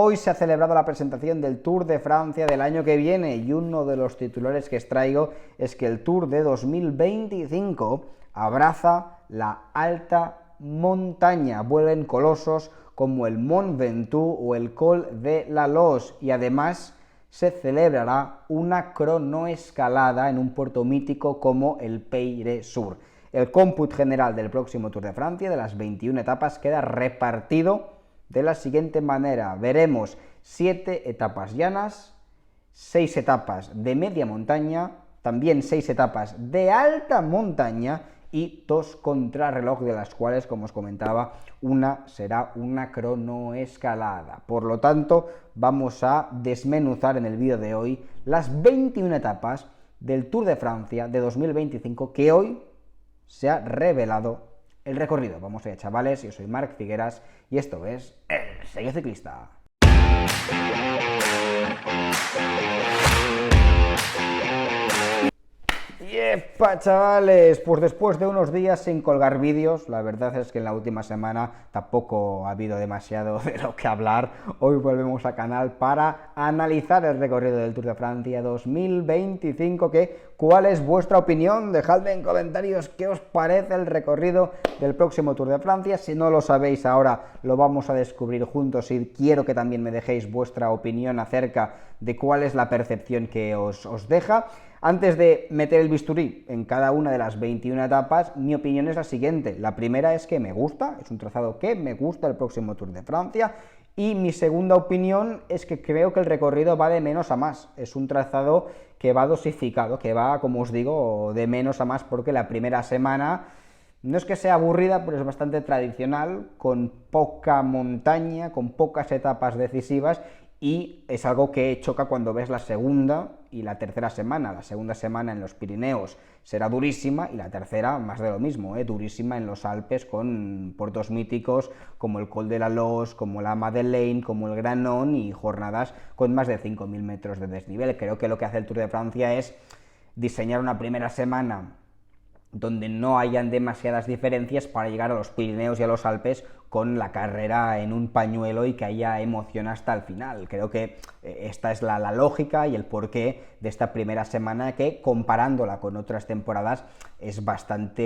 Hoy se ha celebrado la presentación del Tour de Francia del año que viene y uno de los titulares que os traigo es que el Tour de 2025 abraza la alta montaña. Vuelven colosos como el Mont Ventoux o el Col de la Loze y además se celebrará una cronoescalada en un puerto mítico como el Pays-de-Sur. El cómputo general del próximo Tour de Francia, de las 21 etapas, queda repartido de la siguiente manera. Veremos 7 etapas llanas, 6 etapas de media montaña, también 6 etapas de alta montaña y 2 contrarreloj, de las cuales, como os comentaba, una será una cronoescalada. Por lo tanto, vamos a desmenuzar en el vídeo de hoy las 21 etapas del Tour de Francia de 2025 que hoy se ha revelado el recorrido. Vamos allá, chavales, yo soy Marc Figueras y esto es El Sello Ciclista. ¡Yepa, chavales! Pues después de unos días sin colgar vídeos, la verdad es que en la última semana tampoco ha habido demasiado de lo que hablar. Hoy volvemos al canal para analizar el recorrido del Tour de Francia 2025. ¿Cuál es vuestra opinión? Dejadme en comentarios qué os parece el recorrido del próximo Tour de Francia. Si no lo sabéis ahora, lo vamos a descubrir juntos y quiero que también me dejéis vuestra opinión acerca de cuál es la percepción que os deja. Antes de meter el bisturí en cada una de las 21 etapas, mi opinión es la siguiente. La primera es que me gusta, es un trazado que me gusta el próximo Tour de Francia. Y mi segunda opinión es que creo que el recorrido va de menos a más. Es un trazado que va dosificado, que va, como os digo, de menos a más, porque la primera semana no es que sea aburrida, pero es bastante tradicional, con poca montaña, con pocas etapas decisivas, y es algo que choca cuando ves la segunda y la tercera semana. La segunda semana en los Pirineos será durísima y la tercera más de lo mismo, durísima en los Alpes con puertos míticos como el Col de la Loze, como la Madeleine, como el Granon y jornadas con más de 5.000 metros de desnivel. Creo que lo que hace el Tour de Francia es diseñar una primera semana donde no hayan demasiadas diferencias para llegar a los Pirineos y a los Alpes con la carrera en un pañuelo y que haya emoción hasta el final. Creo que esta es la lógica y el porqué de esta primera semana que, comparándola con otras temporadas, es bastante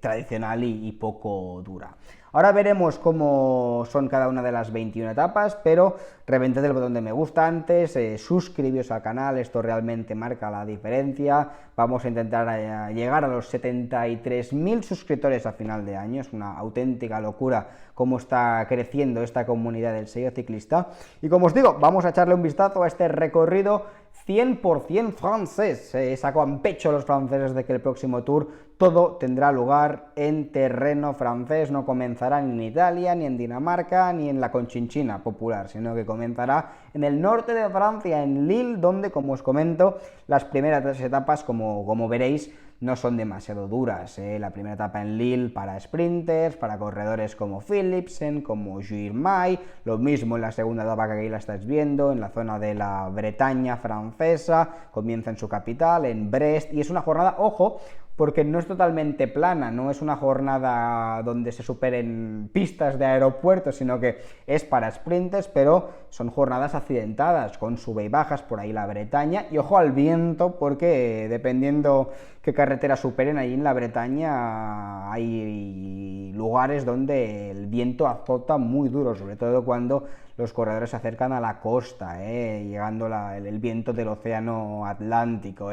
tradicional y poco dura. Ahora veremos cómo son cada una de las 21 etapas, pero reventad el botón de me gusta antes, suscribíos al canal, esto realmente marca la diferencia. Vamos a intentar llegar a los 73.000 suscriptores a final de año, es una auténtica locura cómo está creciendo esta comunidad del sello ciclista. Y como os digo, vamos a echarle un vistazo a este recorrido 100% francés. Sacan pecho los franceses de que el próximo Tour todo tendrá lugar en terreno francés, no comenzará ni en Italia, ni en Dinamarca, ni en la Conchinchina popular, sino que comenzará en el norte de Francia, en Lille, donde, como os comento, las primeras 3 etapas, como veréis, no son demasiado duras. La primera etapa en Lille para sprinters, para corredores como Philipsen, como Girmay, lo mismo en la segunda etapa que aquí la estáis viendo, en la zona de la Bretaña francesa, comienza en su capital, en Brest, y es una jornada, ojo, porque no es totalmente plana, no es una jornada donde se superen pistas de aeropuertos, sino que es para sprinters, pero son jornadas accidentadas, con sube y bajas, por ahí la Bretaña, y ojo al viento, porque dependiendo qué carretera superen, ahí en la Bretaña hay lugares donde el viento azota muy duro, sobre todo cuando los corredores se acercan a la costa, llegando el viento del océano Atlántico.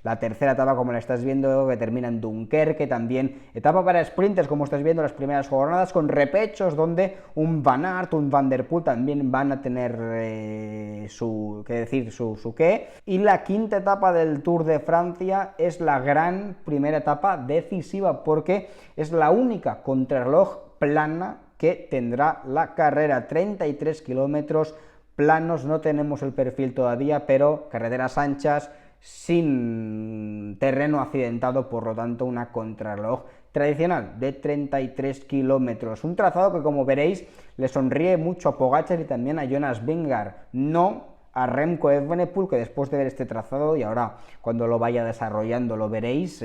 La tercera etapa, como la estás viendo, que termina en Dunkerque, también etapa para sprinters, como estás viendo las primeras jornadas, con repechos donde un Van Aert, un Van der Poel también van a tener su qué. Y la quinta etapa del Tour de Francia es la gran primera etapa decisiva, porque es la única contrarreloj plana que tendrá la carrera. 33 kilómetros planos, no tenemos el perfil todavía, pero carreteras anchas, sin terreno accidentado, por lo tanto una contrarreloj tradicional de 33 kilómetros. Un trazado que, como veréis, le sonríe mucho a Pogačar y también a Jonas Vingegaard, no a Remco Evenepoel, que después de ver este trazado, y ahora cuando lo vaya desarrollando lo veréis,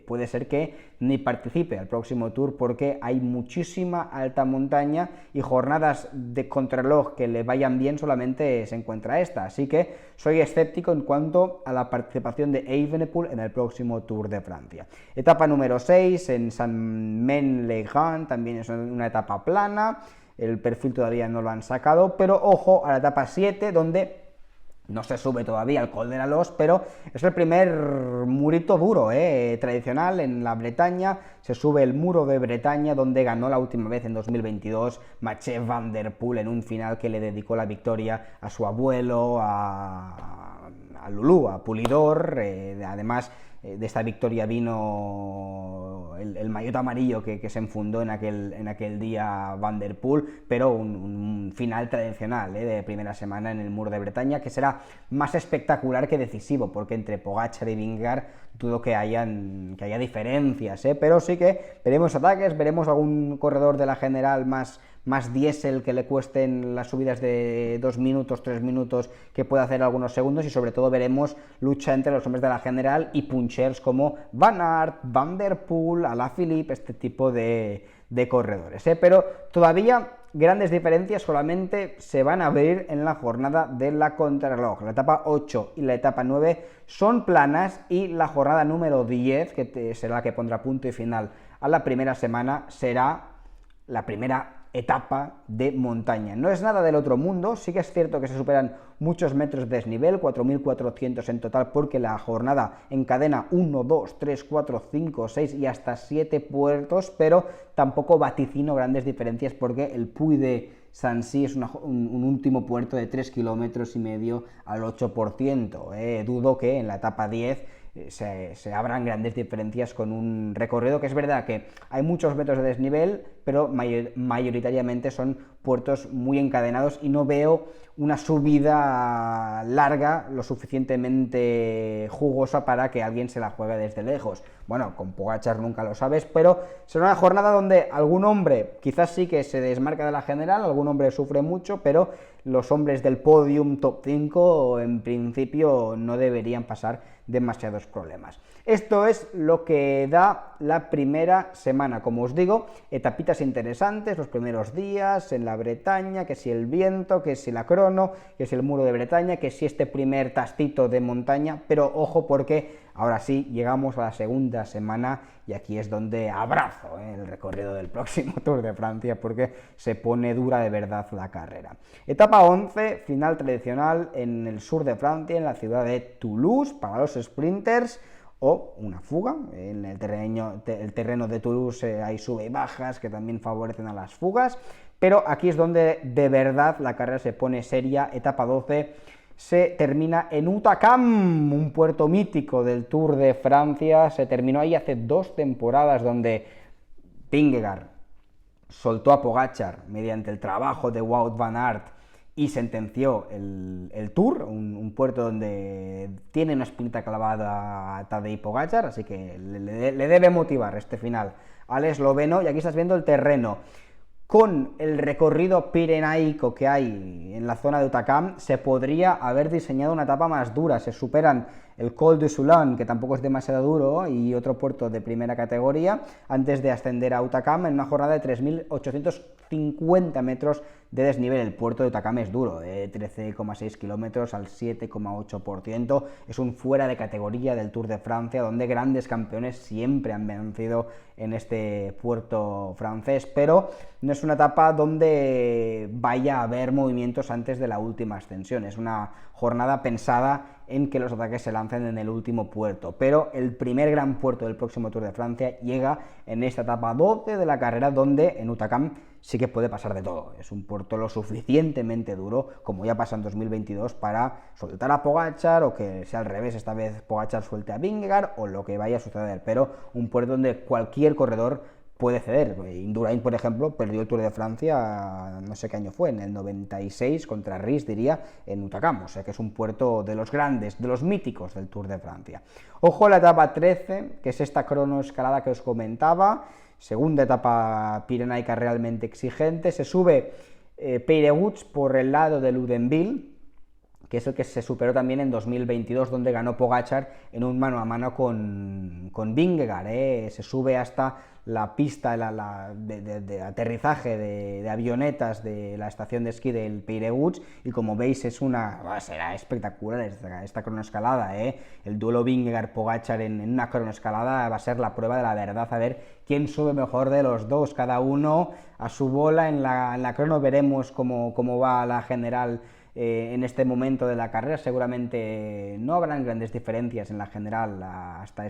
puede ser que ni participe al próximo Tour porque hay muchísima alta montaña y jornadas de contrarreloj que le vayan bien solamente se encuentra esta, así que soy escéptico en cuanto a la participación de Evenepoel en el próximo Tour de Francia. Etapa número 6 en Saint-Maine-les-Grand, también es una etapa plana, el perfil todavía no lo han sacado, pero ojo a la etapa 7, donde no se sube todavía al Col de la Loze, pero es el primer murito duro, tradicional en la Bretaña. Se sube el muro de Bretaña, donde ganó la última vez en 2022 Mathieu Van Der Poel en un final que le dedicó la victoria a su abuelo, a Lulú, a Pulidor. Además, de esta victoria vino el maillot amarillo que se enfundó en aquel día Van Der Poel, pero un final tradicional de primera semana en el Muro de Bretaña, que será más espectacular que decisivo, porque entre Pogačar y Vingegaard dudo que haya diferencias, pero sí que veremos ataques, veremos algún corredor de la general más diésel que le cuesten las subidas de 2 minutos, 3 minutos, que pueda hacer algunos segundos, y sobre todo veremos lucha entre los hombres de la general y punchers como Van Aert, Van Der Poel, Alaphilippe, este tipo de corredores, pero todavía grandes diferencias solamente se van a ver en la jornada de la contrarreloj. La etapa 8 y la etapa 9 son planas, y la jornada número 10, que será la que pondrá punto y final a la primera semana, será la primera etapa de montaña. No es nada del otro mundo, sí que es cierto que se superan muchos metros de desnivel, 4.400 en total, porque la jornada encadena 1, 2, 3, 4, 5, 6 y hasta 7 puertos, pero tampoco vaticino grandes diferencias porque el Puy de Sancy es un último puerto de 3,5 kilómetros al 8%. Dudo que en la etapa 10 se abran grandes diferencias con un recorrido que es verdad que hay muchos metros de desnivel, pero mayoritariamente son puertos muy encadenados y no veo una subida larga lo suficientemente jugosa para que alguien se la juegue desde lejos. Bueno, con Pogačar nunca lo sabes, pero será una jornada donde algún hombre quizás sí que se desmarca de la general, algún hombre sufre mucho, pero los hombres del podium top 5 en principio no deberían pasar demasiados problemas. Esto es lo que da la primera semana. Como os digo, etapitas interesantes los primeros días en la Bretaña, que si el viento, que si la crono, que si el Muro de Bretaña, que si este primer tastito de montaña, pero ojo porque ahora sí llegamos a la segunda semana y aquí es donde abrazo el recorrido del próximo Tour de Francia, porque se pone dura de verdad la carrera. Etapa 11, final tradicional en el sur de Francia, en la ciudad de Toulouse, para los sprinters, o una fuga. En el terreno de Toulouse hay sube y bajas que también favorecen a las fugas, pero aquí es donde de verdad la carrera se pone seria. Etapa 12 se termina en Hautacam, un puerto mítico del Tour de Francia. Se terminó ahí hace 2 temporadas, donde Vingegaard soltó a Pogačar mediante el trabajo de Wout van Aert y sentenció el Tour, un puerto donde tiene una espinita clavada a Tadej Pogačar, así que le debe motivar este final al esloveno. Y aquí estás viendo el terreno. Con el recorrido pirenaico que hay en la zona de Hautacam, se podría haber diseñado una etapa más dura. Se superan el Col du Soulan, que tampoco es demasiado duro, y otro puerto de primera categoría, antes de ascender a Hautacam en una jornada de 3.850 metros de desnivel. El puerto de Hautacam es duro, 13,6 kilómetros al 7,8%. Es un fuera de categoría del Tour de Francia, donde grandes campeones siempre han vencido en este puerto francés, pero no es una etapa donde vaya a haber movimientos antes de la última ascensión. Es una jornada pensada en que los ataques se lancen en el último puerto, pero el primer gran puerto del próximo Tour de Francia llega en esta etapa 12 de la carrera, donde en Hautacam sí que puede pasar de todo. Es un puerto lo suficientemente duro, como ya pasa en 2022, para soltar a Pogačar, o que sea al revés, esta vez Pogačar suelte a Vingegaard, o lo que vaya a suceder, pero un puerto donde cualquier corredor puede ceder. Indurain, por ejemplo, perdió el Tour de Francia, no sé qué año fue, en el 96, contra Ries, diría, en Hautacam. O sea que es un puerto de los grandes, de los míticos del Tour de Francia. Ojo a la etapa 13, que es esta cronoescalada que os comentaba, segunda etapa pirenaica realmente exigente. Se sube Peyreguts por el lado de Ludenville, que es el que se superó también en 2022, donde ganó Pogačar en un mano a mano con Vingegaard. Se sube hasta la pista de aterrizaje de avionetas de la estación de esquí del Peyreguts, y como veis será espectacular esta cronoescalada. El duelo Vingegaard-Pogačar en una cronoescalada va a ser la prueba de la verdad, a ver quién sube mejor de los dos, cada uno a su bola. En la crono veremos cómo va la general en este momento de la carrera. Seguramente no habrán grandes diferencias en la general hasta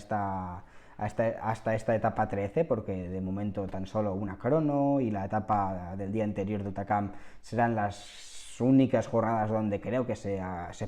esta etapa 13, porque de momento tan solo una crono y la etapa del día anterior de Hautacam serán las únicas jornadas donde creo que se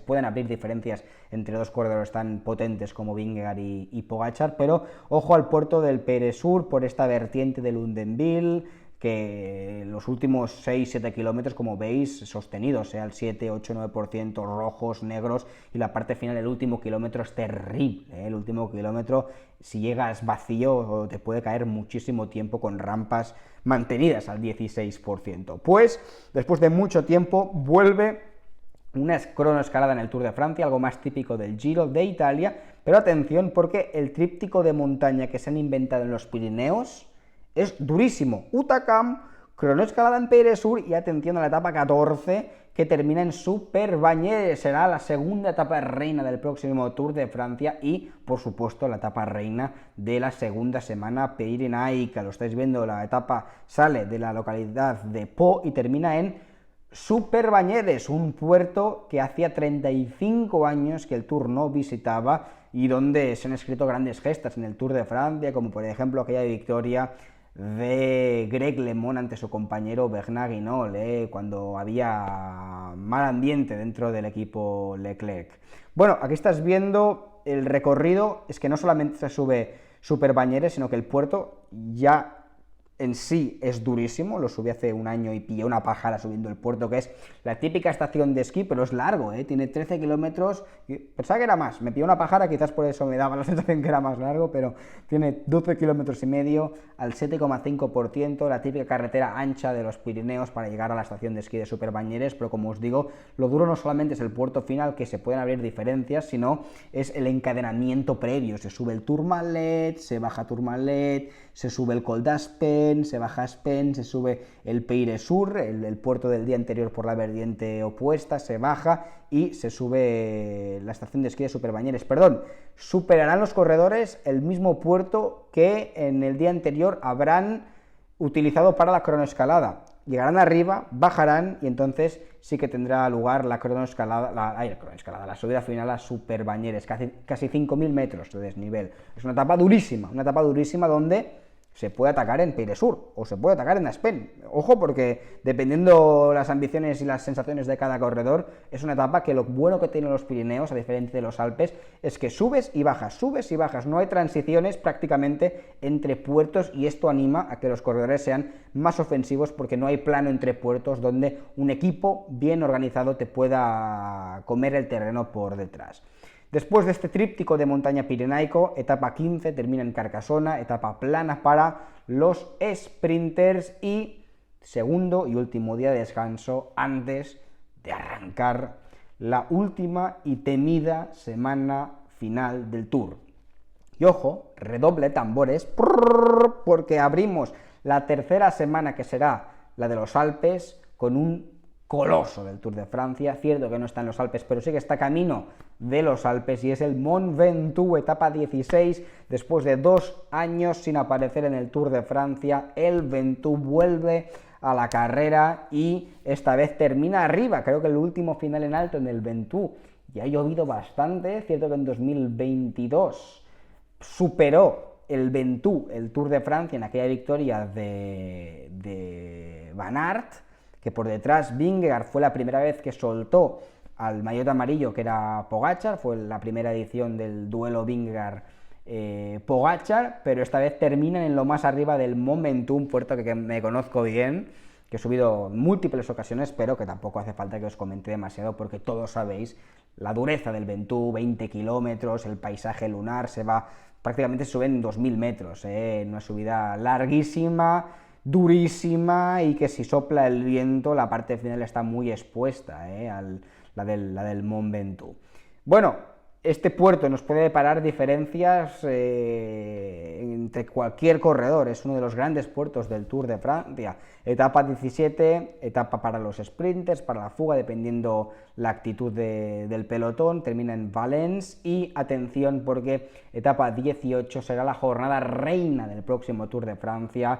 pueden abrir diferencias entre dos corredores tan potentes como Vingegaard y Pogačar. Pero ojo al puerto del Peyresur por esta vertiente del Undenville, que los últimos 6-7 kilómetros, como veis, sostenidos, al 7, 8, 9%, rojos, negros, y la parte final, el último kilómetro, es terrible. El último kilómetro, si llegas vacío, te puede caer muchísimo tiempo con rampas mantenidas al 16%. Pues, después de mucho tiempo, vuelve una cronoescalada en el Tour de Francia, algo más típico del Giro de Italia, pero atención, porque el tríptico de montaña que se han inventado en los Pirineos es durísimo. Hautacam, cronoescalada en Peyresur y atención a la etapa 14 que termina en Superbañeres. Será la segunda etapa reina del próximo Tour de Francia y, por supuesto, la etapa reina de la segunda semana pirenaica. Lo estáis viendo, la etapa sale de la localidad de Pau y termina en Superbañeres, un puerto que hacía 35 años que el Tour no visitaba y donde se han escrito grandes gestas en el Tour de Francia, como por ejemplo aquella victoria de Greg LeMond ante su compañero Bernard Hinault, cuando había mal ambiente dentro del equipo Leclerc. Bueno, aquí estás viendo el recorrido. Es que no solamente se sube Superbañeres, sino que el puerto ya en sí es durísimo. Lo subí hace un año y pillé una pájara subiendo el puerto, que es la típica estación de esquí, pero es largo, tiene 13 kilómetros, pensaba que era más, me pillé una pájara, quizás por eso me daba la sensación que era más largo, pero tiene 12 kilómetros y medio al 7,5%, la típica carretera ancha de los Pirineos para llegar a la estación de esquí de Superbañeres. Pero como os digo, lo duro no solamente es el puerto final, que se pueden abrir diferencias, sino es el encadenamiento previo. Se sube el Tourmalet, se baja Tourmalet, se sube el Col d'Aspen, se baja Aspen, se sube el Peyresur, el puerto del día anterior por la vertiente opuesta, se baja y se sube la estación de esquí de Superbañeres. Perdón, superarán los corredores el mismo puerto que en el día anterior habrán utilizado para la cronoescalada. Llegarán arriba, bajarán y entonces sí que tendrá lugar la cronoescalada, la subida final a Superbañeres, casi 5.000 metros de desnivel. Es una etapa durísima donde se puede atacar en Peyresur o se puede atacar en Aspen. Ojo, porque dependiendo las ambiciones y las sensaciones de cada corredor, es una etapa que lo bueno que tienen los Pirineos, a diferencia de los Alpes, es que subes y bajas, no hay transiciones prácticamente entre puertos, y esto anima a que los corredores sean más ofensivos, porque no hay plano entre puertos donde un equipo bien organizado te pueda comer el terreno por detrás. Después de este tríptico de montaña pirenaico, etapa 15 termina en Carcassona, etapa plana para los sprinters y segundo y último día de descanso antes de arrancar la última y temida semana final del Tour. Y ojo, redoble tambores, porque abrimos la tercera semana, que será la de los Alpes, con un coloso del Tour de Francia. Cierto que no está en los Alpes, pero sí que está camino de los Alpes, y es el Mont Ventoux, etapa 16. Después de 2 años sin aparecer en el Tour de Francia, el Ventoux vuelve a la carrera y esta vez termina arriba. Creo que el último final en alto en el Ventoux ya ha llovido bastante. Cierto que en 2022 superó el Ventoux el Tour de Francia en aquella victoria de Van Aert, que por detrás Vingegaard fue la primera vez que soltó al maillot amarillo, que era Pogačar. Fue la primera edición del duelo Vingegaard-Pogačar, pero esta vez terminan en lo más arriba del Mont Ventoux, un puerto que me conozco bien, que he subido en múltiples ocasiones, pero que tampoco hace falta que os comente demasiado, porque todos sabéis la dureza del Ventoux, 20 kilómetros, el paisaje lunar, prácticamente se suben 2.000 metros, una subida larguísima, durísima, y que si sopla el viento la parte final está muy expuesta la del Mont Ventoux. Bueno, este puerto nos puede deparar diferencias entre cualquier corredor, es uno de los grandes puertos del Tour de Francia. Etapa 17, etapa para los sprinters, para la fuga, dependiendo la actitud del pelotón, termina en Valence y atención porque etapa 18 será la jornada reina del próximo Tour de Francia.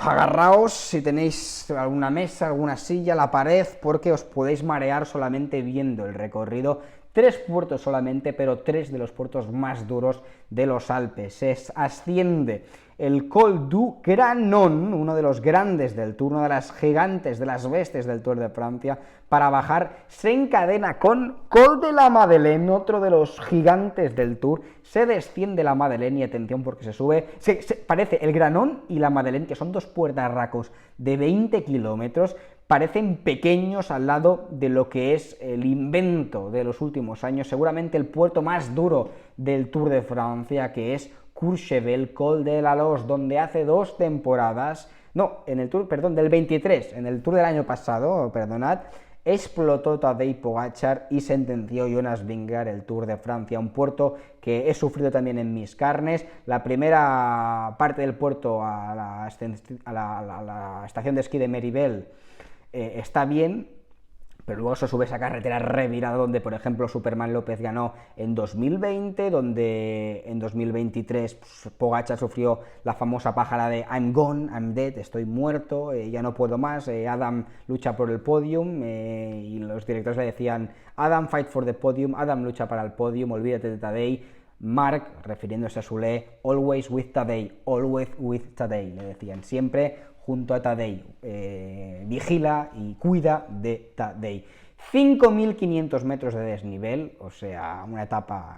Agarraos si tenéis alguna mesa, alguna silla, la pared, porque os podéis marear solamente viendo el recorrido. 3 puertos solamente, pero 3 de los puertos más duros de los Alpes. Se asciende el Col du Granon, uno de los grandes del Tour, una de las gigantes, de las bestias del Tour de Francia, para bajar se encadena con Col de la Madeleine, otro de los gigantes del Tour, se desciende la Madeleine y atención porque se sube, parece el Granon y la Madeleine, que son 2 puertarracos de 20 kilómetros, parecen pequeños al lado de lo que es el invento de los últimos años, seguramente el puerto más duro del Tour de Francia, que es Courchevel, Col de la Loze, donde hace 2 temporadas, no, en el Tour, perdón, del 23, en el Tour del año pasado, perdonad, explotó Tadej Pogačar y sentenció Jonas Vingegaard el Tour de Francia, un puerto que he sufrido también en mis carnes. La primera parte del puerto a la estación de esquí de Méribel está bien, pero luego se sube esa carretera revirada donde, por ejemplo, Superman López ganó en 2020, donde en 2023 pues, Pogačar sufrió la famosa pájara de I'm gone, I'm dead, estoy muerto, ya no puedo más, Adam lucha por el podium, y los directores le decían Adam fight for the podium, Adam lucha para el podium, olvídate de Tadej. Mark, refiriéndose a Soler, always with Tadej, le decían, siempre junto a Tadej, vigila y cuida de Tadej. 5.500 metros de desnivel, o sea, una etapa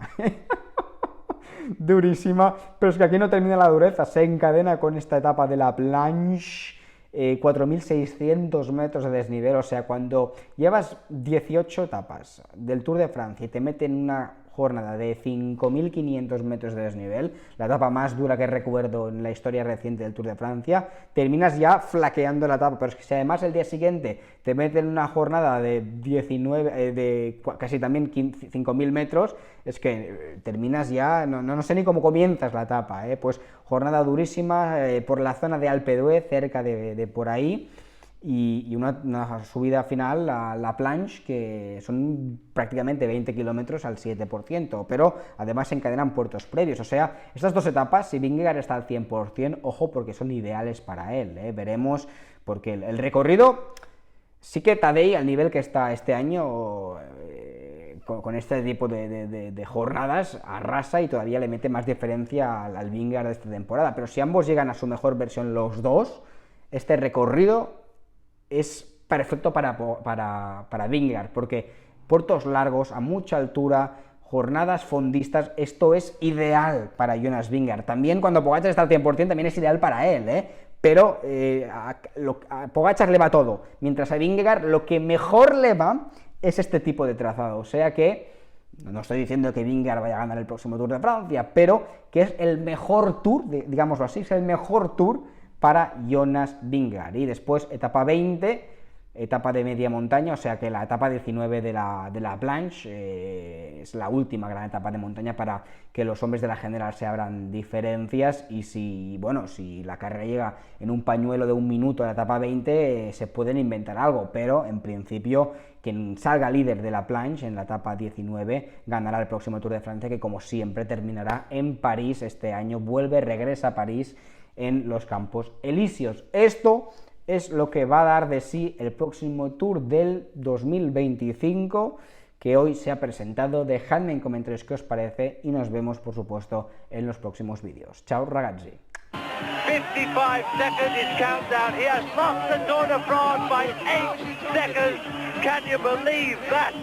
durísima, pero es que aquí no termina la dureza, se encadena con esta etapa de la Planche, 4.600 metros de desnivel, o sea, cuando llevas 18 etapas del Tour de Francia y te meten una jornada de 5.500 metros de desnivel, la etapa más dura que recuerdo en la historia reciente del Tour de Francia, terminas ya flaqueando la etapa, pero es que si además el día siguiente te meten una jornada de 19, de casi también 5.000 metros, es que terminas ya, no sé ni cómo comienzas la etapa, pues jornada durísima por la zona de Alpe d'Huez, cerca de por ahí, y una subida final, la Planche, que son prácticamente 20 kilómetros al 7%, pero además se encadenan puertos previos, o sea, estas 2 etapas, si Vingegaard está al 100%, ojo, porque son ideales para él, veremos, porque el recorrido, sí que Tadej, al nivel que está este año, con este tipo de jornadas, arrasa y todavía le mete más diferencia al Vingegaard de esta temporada, pero si ambos llegan a su mejor versión los dos, este recorrido es perfecto para Vingegaard, porque puertos largos, a mucha altura, jornadas fondistas, esto es ideal para Jonas Vingegaard. También cuando Pogačar está al 100% también es ideal para él, pero a Pogačar le va todo, mientras a Vingegaard lo que mejor le va es este tipo de trazado, o sea que, no estoy diciendo que Vingegaard vaya a ganar el próximo Tour de Francia, pero que es el mejor Tour, digámoslo así, es el mejor Tour para Jonas Vingegaard. Y después etapa 20, etapa de media montaña, o sea que la etapa 19 de la Planche es la última gran etapa de montaña para que los hombres de la general se abran diferencias, y si la carrera llega en un pañuelo de 1 minuto a la etapa 20, se pueden inventar algo, pero en principio quien salga líder de la Planche en la etapa 19 ganará el próximo Tour de Francia, que como siempre terminará en París este año, regresa a París en los Campos Elíseos. Esto es lo que va a dar de sí el próximo Tour del 2025, que hoy se ha presentado. Dejadme en comentarios qué os parece y nos vemos, por supuesto, en los próximos vídeos. Chao, ragazzi. 55 seconds is countdown. He has lost the Tour de France by 8 seconds. Can you believe that?